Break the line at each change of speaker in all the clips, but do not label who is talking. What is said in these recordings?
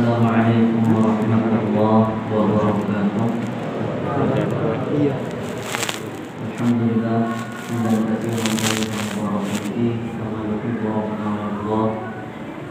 Assalamualaikum warahmatullahi wabarakatuh. Alhamdulillah, hamdan katsiran thayyiban mubarakan fihi kama yuhibbu rabbuna wa yarda.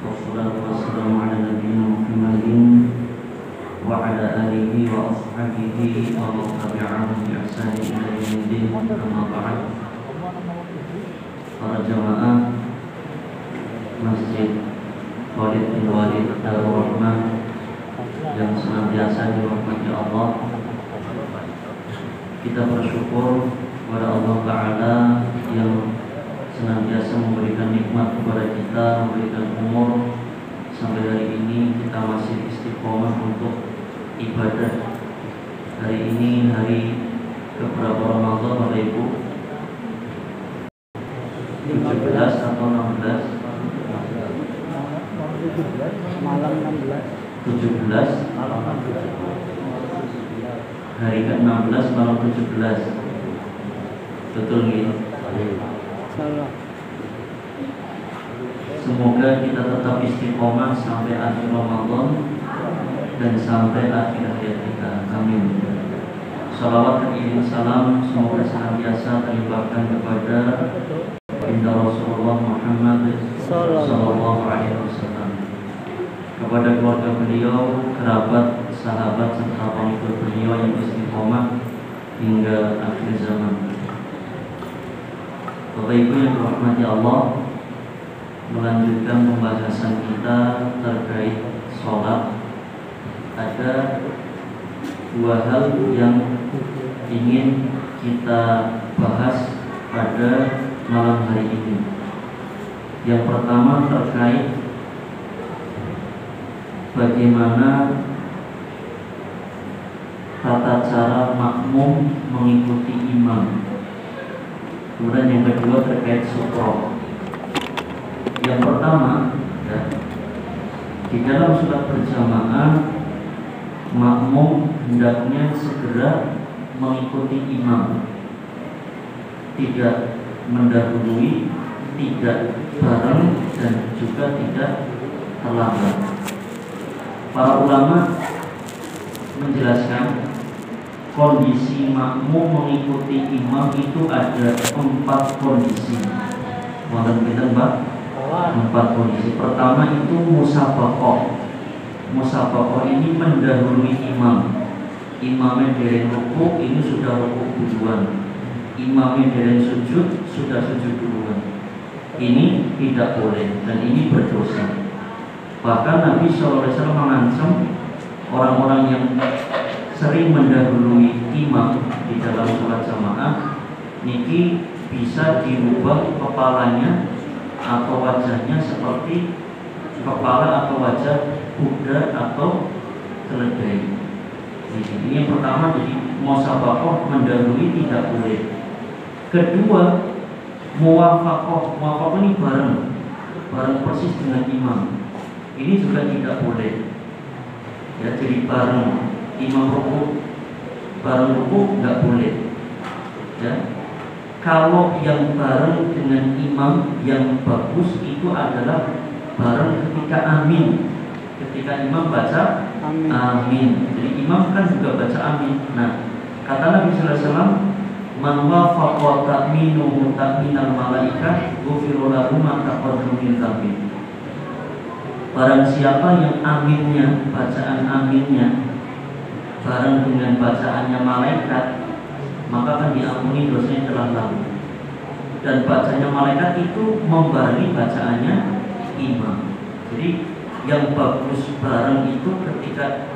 Wassalatu wassalamu ala nabiyyina Muhammadin wa ala alihi wa ashabihi wa man tabi'ahum bi ihsanin ila yaumiddin. Amma ba'd. Para jamaah Masjid Khalid bin Walid Darul Rahmah yang senantiasa dirahmati Allah, kita bersyukur kepada Allah Ta'ala yang senantiasa memberikan nikmat kepada kita, memberikan umur sampai hari ini kita masih istiqomah untuk ibadah. Hari ini hari keberapa Ramadan Bapak Ibu? 17 atau 16?
Malam 16
hari ke-16 malam 17. Betul gitu?
Salah.
Semoga kita tetap istiqomah sampai akhir Ramadan dan sampai akhir hayat kita. Amin. Salawat dan iring salam semoga senantiasa terlimpahkan kepada Baginda Rasulullah Muhammad sallallahu alaihi wasallam, kepada keluarga beliau, kerabat, sahabat serta pengikut beliau yang istiqomah hingga akhir zaman. Bapak Ibu yang dirahmati Allah, melanjutkan pembahasan kita terkait sholat. Ada dua hal yang ingin kita bahas pada malam hari ini. Yang pertama terkait bagaimana tata cara makmum mengikuti imam. Kemudian yang kedua terkait sutroh. Yang pertama, ya, di dalam sholat berjamaah makmum hendaknya segera mengikuti imam, tidak mendahului, tidak bareng, dan juga tidak terlambat. Para ulama menjelaskan kondisi makmum mengikuti imam itu ada 4 kondisi. Mohon pinten, Pak? 4 kondisi. Pertama itu musabaqah. Musabaqah ini mendahului imam. Imamnya dereng ruku, ini sudah ruku duluan. Imamnya dereng sujud, sudah sujud duluan. Ini tidak boleh dan ini berdosa. Bahkan Nabi SAW mengancam orang-orang yang sering mendahului imam di dalam sholat jamaah, niki bisa dirubah kepalanya atau wajahnya seperti kepala atau wajah kuda atau keledai. Ini yang pertama, jadi musabaqah mendahului tidak boleh. Kedua, muwafaqah. Muwafaqah ini bareng persis dengan imam. Ini juga tidak boleh. Ya, jadi bareng imam ruku, bareng ruku nggak boleh. Ya, kalau yang bareng dengan imam yang bagus itu adalah bareng ketika amin. Ketika imam baca amin. Jadi imam kan juga baca amin. Nah, kata Nabi sallallahu alaihi wasallam, "Man wafaqa ta'minuhu ta'minal malaikah, ghufira lahu ma taqaddama min dzambi." Barang siapa yang aminnya, bacaan aminnya bareng dengan bacaannya malaikat, maka akan diampuni dosanya telah lalu. Dan bacanya malaikat itu membarengi bacaannya imam. Jadi yang bagus bareng itu ketika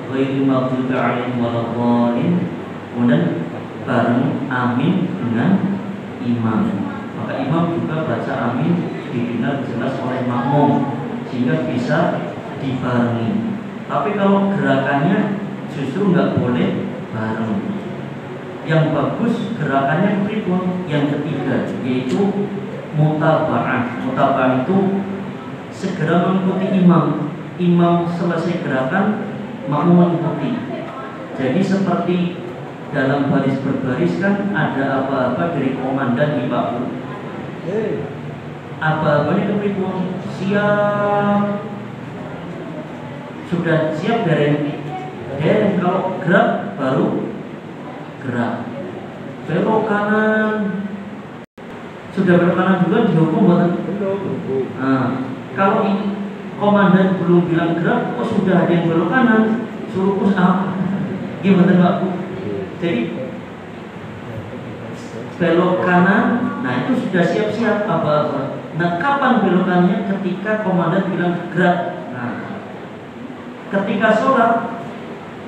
ghairil maghdubi 'alaihim waladhdallin, kemudian bareng amin dengan imam. Maka imam juga baca amin didengar jelas oleh makmum sehingga bisa dibarengi. Tapi kalau gerakannya justru nggak boleh bareng. Yang bagus gerakannya pripun? Yang ketiga yaitu mutaba'ah. Mutaba'ah itu segera mengikuti imam. Imam selesai gerakan, makmum mengikuti. Jadi seperti dalam baris berbaris kan ada apa-apa dari komandan di bahu. Apa-apanya itu pripun? Siap. sudah siap dereng. Kalau gerak baru gerak. Belok kanan, sudah belok kanan juga dihukum bukan? Nah, kalau ini komandan belum bilang gerak, kok sudah ada yang belok kanan, suruh push up. Gimana Pak? Jadi belok kanan, nah itu sudah siap-siap apa-apa. Nah, kapan belokannya? Ketika komandan bilang gerak. Nah, ketika sholat,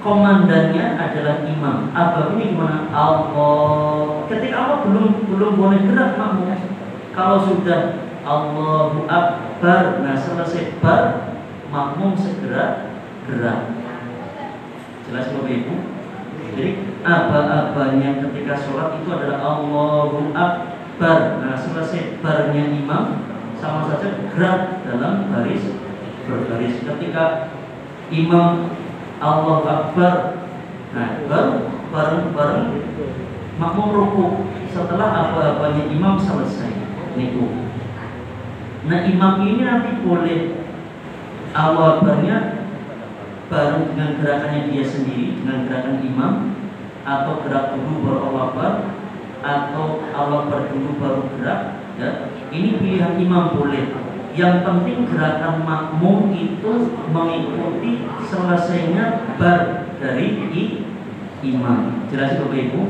komandannya adalah imam. Abah ini gimana? Allah. Ketika Allah belum boleh gerak makmum. Kalau sudah Allahu Akbar, nah selesai bar, makmum segera gerak. Jelas Bapak Ibu? Jadi abah-abahnya ketika sholat itu adalah Allahu Akbar. Nah selesai barnya imam sama saja gerak dalam baris berbaris. Ketika imam Allahu Akbar, nah baru bareng-bareng makmum rukuk setelah apa-apanya imam selesai niku. Nah imam ini nanti boleh Allahu Akbarnya bareng dengan gerakannya dia sendiri, dengan gerakan imam, atau gerak dulu baru Allahu Akbar, atau Allahu Akbar dulu baru gerak. Ya, ini pilihan imam boleh. Yang penting gerakan makmum itu mengikuti selesainya bar dari imam. Jelas Bapak Ibu?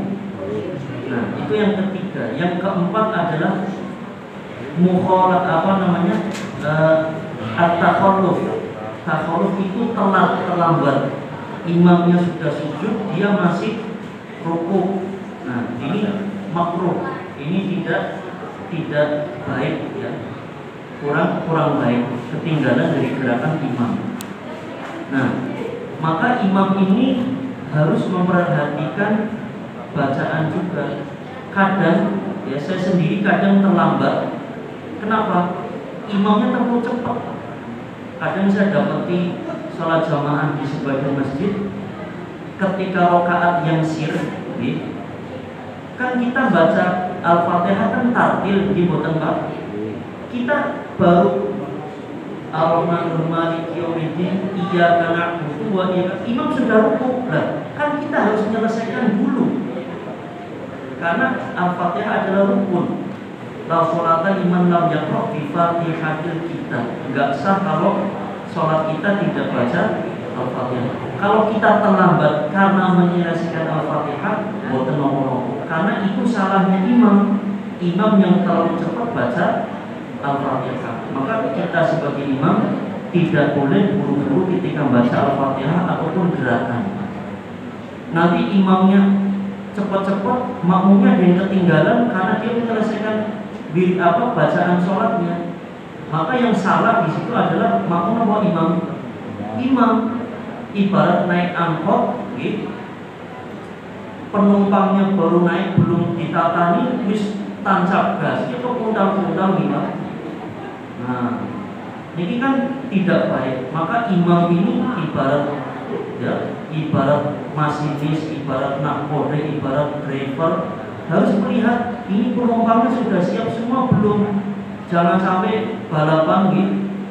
Nah, itu yang ketiga. Yang keempat adalah mukhalaf at-takhalluf. Takhalluf itu terlambat. Imamnya sudah sujud, dia masih rukuk. Nah, ini makruh. Ini tidak baik ya. Kurang baik, ketinggalan dari gerakan imam. Nah, maka imam ini harus memperhatikan bacaan juga. Kadang ya saya sendiri kadang terlambat. Kenapa? Imamnya terlalu cepat. Kadang saya dapati sholat jamaah di sebagian masjid, ketika rakaat yang sir, kan kita baca Al-Fatihah kan tartil di boten Pak. Kita baru Ar-Rahmanur Maliki Yaumiddin iyyaka na'budu wa iyyaka, imam sudah rukuk. Lah, kan kita harus menyelesaikan dulu. Karena Al-Fatihah adalah rukun. La sholata liman lam yaqra bi Fatihatil kitab. Enggak sah kalau sholat kita tidak baca Al-Fatihah. Kalau kita terlambat karena menyelesaikan Al-Fatihah, boten nomor. Karena itu salahnya imam. Imam yang terlalu cepat baca Al-Fatihah. Maka kita sebagai imam tidak boleh buru-buru ketika baca Al-Fatihah ataupun gerakan. Nanti imamnya cepat-cepat, makmumnya ada yang ketinggalan karena dia menyelesaikan bacaan sholatnya. Maka yang salah di situ adalah makmum atau imam. Imam ibarat naik angkot, penumpangnya baru naik belum ditatani, wis tancap gas, itu undang-undang gimana? Nah, ini kan tidak baik. Maka imam ini ibarat masinis, ibarat nakoda, ibarat driver, harus melihat ini penumpangnya sudah siap semua belum. Jangan sampai balapan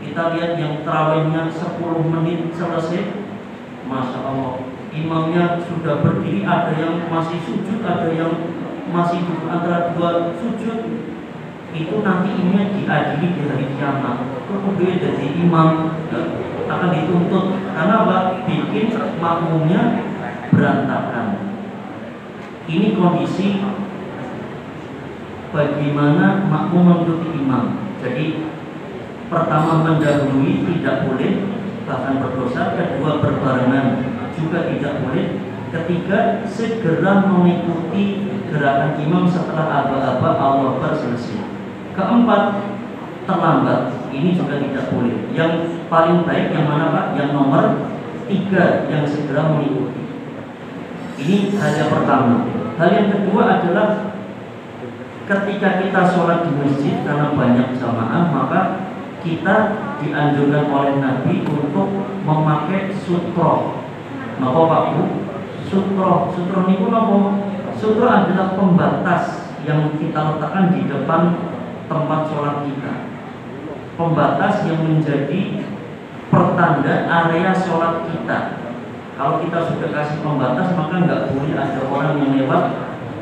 kita lihat yang terawihnya 10 menit selesai, Masya Allah, imamnya sudah berdiri, ada yang masih sujud, ada yang masih duduk antara dua sujud. Itu nanti ini diadili di hari kiamat. Kemudian dari imam akan dituntut karena apa? Bikin makmumnya berantakan. Ini kondisi bagaimana makmum mengikuti imam. Jadi pertama mendahului tidak boleh, bahkan berdosa. Kedua berbarengan juga tidak boleh. Ketiga segera mengikuti gerakan imam setelah aba-aba Allah selesai. Keempat terlambat, ini juga tidak boleh. Yang paling baik yang mana Pak? Yang nomor 3, yang segera mengikuti. Ini hal yang pertama. Hal yang kedua adalah ketika kita sholat di masjid karena banyak jamaah, maka kita dianjurkan oleh Nabi untuk memakai sutroh. Napa Pak Bu? Sutroh ini apa? Sutroh adalah pembatas yang kita letakkan di depan tempat sholat kita. Pembatas yang menjadi pertanda area sholat kita. Kalau kita sudah kasih pembatas, maka nggak boleh ada orang yang lewat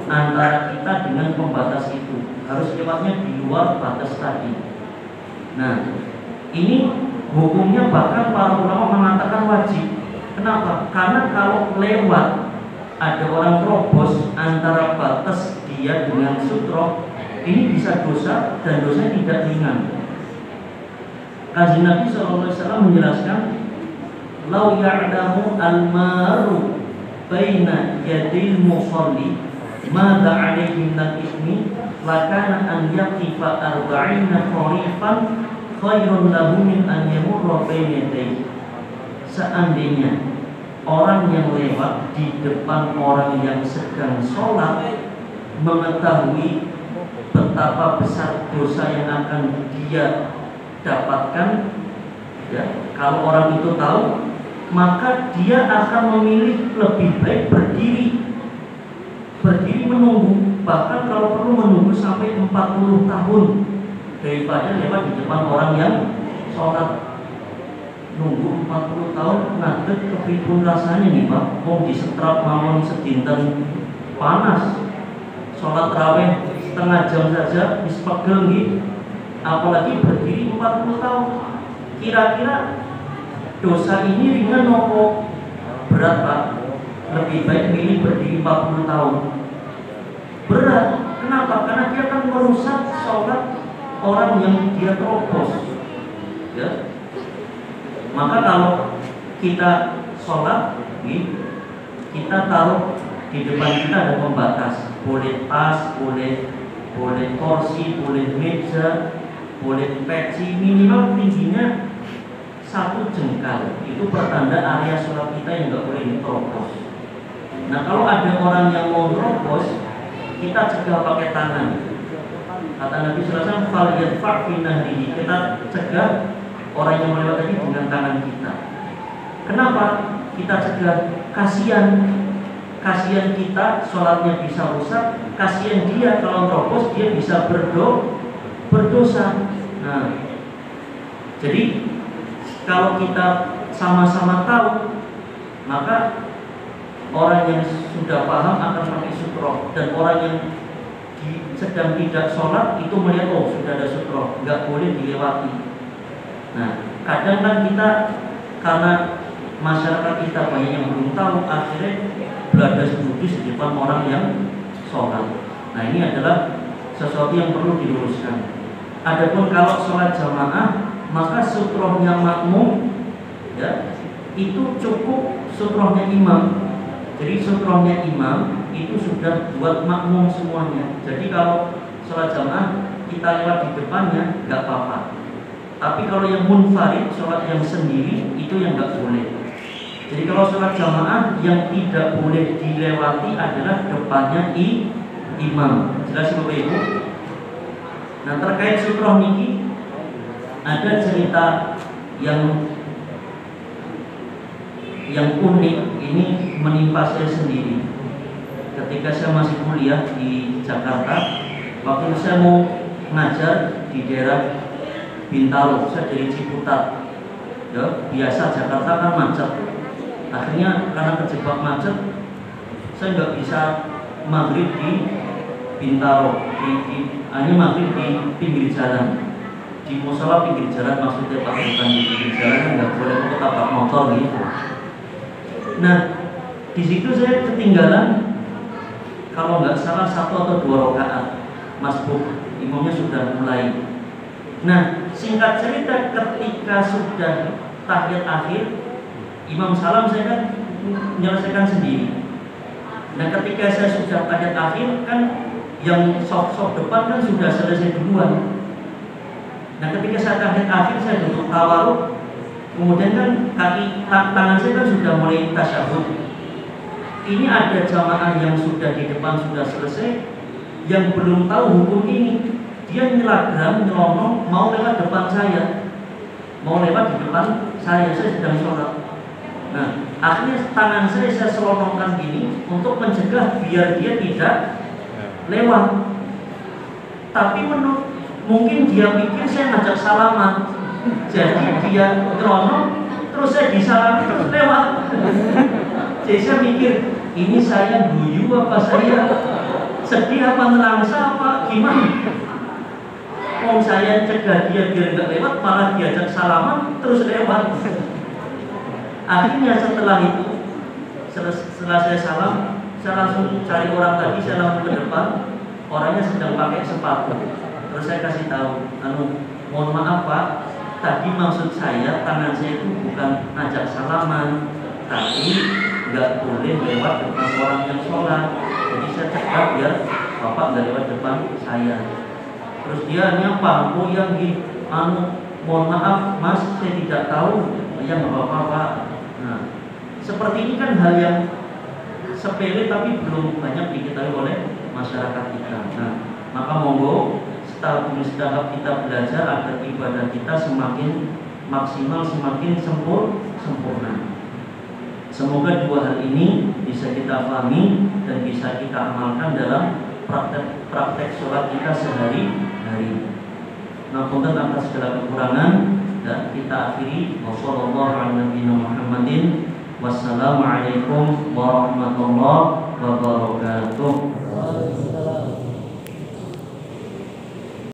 antara kita dengan pembatas itu. Harus lewatnya di luar batas tadi. Nah, ini hukumnya bahkan para ulama mengatakan wajib. Kenapa? Karena kalau lewat ada orang terobos antara batas dia dengan sutroh, ini bisa dosa dan dosanya tidak ringan. Kanjeng Nabi SAW menjelaskan, "Lau ya'lamu al-maru baina yadil musalli madza 'alaihi min ismi lakana an yaqifa 40 kharifan khairun lahu min an yamurra baina yadayhi." Seandainya orang yang lewat di depan orang yang sedang sholat mengetahui betapa besar dosa yang akan dia dapatkan, ya, kalau orang itu tahu, maka dia akan memilih lebih baik berdiri menunggu, bahkan kalau perlu menunggu sampai 40 tahun daripada lewat di depan orang yang sholat. Nunggu 40 tahun ngadeg kepipun rasanya nih Pak. Mau disetrap mawon sedinten panas. Sholat raweh setengah jam saja wis pegel nggih. Apalagi berdiri 40 tahun. Kira-kira dosa ini ringan nopo berat Pak? Lebih baik milih berdiri 40 tahun. Berat. Kenapa? Karena dia akan merusak sholat orang yang dia terobos. Ya. Maka kalau kita sholat, kita taruh di depan kita ada pembatas, boleh tas, boleh kursi, boleh meja, boleh peci, minimal tingginya 1 jengkal. Itu pertanda area sholat kita yang nggak boleh diterobos. Nah, kalau ada orang yang mau terobos, kita cegah pakai tangan. Kata Nabi SAW, "Fal yadfa' fi nahrihi." Kita cegah orang yang melewat tadi dengan tangan kita. Kenapa kita cegah? Kasihan kita, sholatnya bisa rusak. Kasihan dia kalau terobos, dia bisa berdosa. Nah, jadi kalau kita sama-sama tahu, maka orang yang sudah paham akan pakai sutroh, dan orang yang sedang tidak sholat itu melihat, oh sudah ada sutroh, nggak boleh dilewati. Nah, kadang kan kita karena masyarakat kita banyak yang belum tahu, akhirnya beladas budis di depan orang yang sholat. Nah, ini adalah sesuatu yang perlu diluruskan. Adapun kalau sholat jamaah, maka sutrohnya makmum, ya, itu cukup sutrohnya imam. Jadi sutrohnya imam itu sudah buat makmum semuanya. Jadi kalau sholat jamaah kita lewat di depannya nggak apa-apa. Tapi kalau yang munfarid, sholat yang sendiri, itu yang nggak boleh. Jadi kalau sholat jamaah yang tidak boleh dilewati adalah depannya imam. Jelas Bapak Ibu? Nah, terkait sutroh niki ada cerita yang unik. Ini menimpa saya sendiri. Ketika saya masih kuliah di Jakarta, waktu itu saya mau ngajar di daerah Bintaro, saya dari Ciputat. Ya, biasa Jakarta kan macet. Akhirnya karena terjebak macet, saya nggak bisa maghrib di Bintaro. Hanya maghrib di pinggir jalan, di musola pinggir jalan, maksudnya pakai bukan di pinggir jalan, nggak boleh untuk tapak motor gitu. Nah, di situ saya ketinggalan, kalau nggak salah 1 atau 2 rakaat masbuk, imamnya sudah mulai. Nah, singkat cerita, ketika sudah tahiyat akhir, imam salam, saya kan menyelesaikan sendiri. Nah, ketika saya sudah tahiyat akhir, kan yang sok-sok depan kan sudah selesai duluan. Nah, ketika saya tahiyat akhir, saya duduk tawaruk, kemudian kan tangan saya kan sudah mulai tasyahud. Ini ada jamaah yang sudah di depan sudah selesai, yang belum tahu hukum ini. Dia nyelagram, nyelonong, mau lewat depan saya, mau lewat di depan saya sedang sholat. Nah, akhirnya tangan saya selonongkan gini untuk mencegah biar dia tidak lewat. Tapi mungkin dia pikir saya ngajak salaman. Jadi dia krono, terus saya disalami terus lewat. Jadi saya mikir, ini saya guyu apa saya sedih apa nelangsa apa gimana? Kalau saya cegah dia biar nggak lewat, malah diajak salaman terus lewat. Akhirnya setelah itu, setelah saya salam, saya langsung cari orang tadi, saya langsung ke depan. Orangnya sedang pakai sepatu. Terus saya kasih tahu, mohon maaf Pak, tadi maksud saya tangan saya itu bukan ngajak salaman, tapi nggak boleh lewat depan orang yang sholat. Jadi saya cegah biar Bapak nggak lewat depan saya. Terus dia nyapa, oh yang mohon maaf Mas, saya tidak tahu. Ya nggak apa-apa Pak. Nah, seperti ini kan hal yang sepele tapi belum banyak diketahui oleh masyarakat kita. Nah, maka monggo setahap kita belajar agar ibadah kita semakin maksimal, semakin sempurna. Semoga dua hal ini bisa kita pahami dan bisa kita amalkan dalam praktek sholat kita sehari-hari. Nah, punten atas segala kekurangan dan kita akhiri. Wassalamualaikum warahmatullahi wabarakatuh.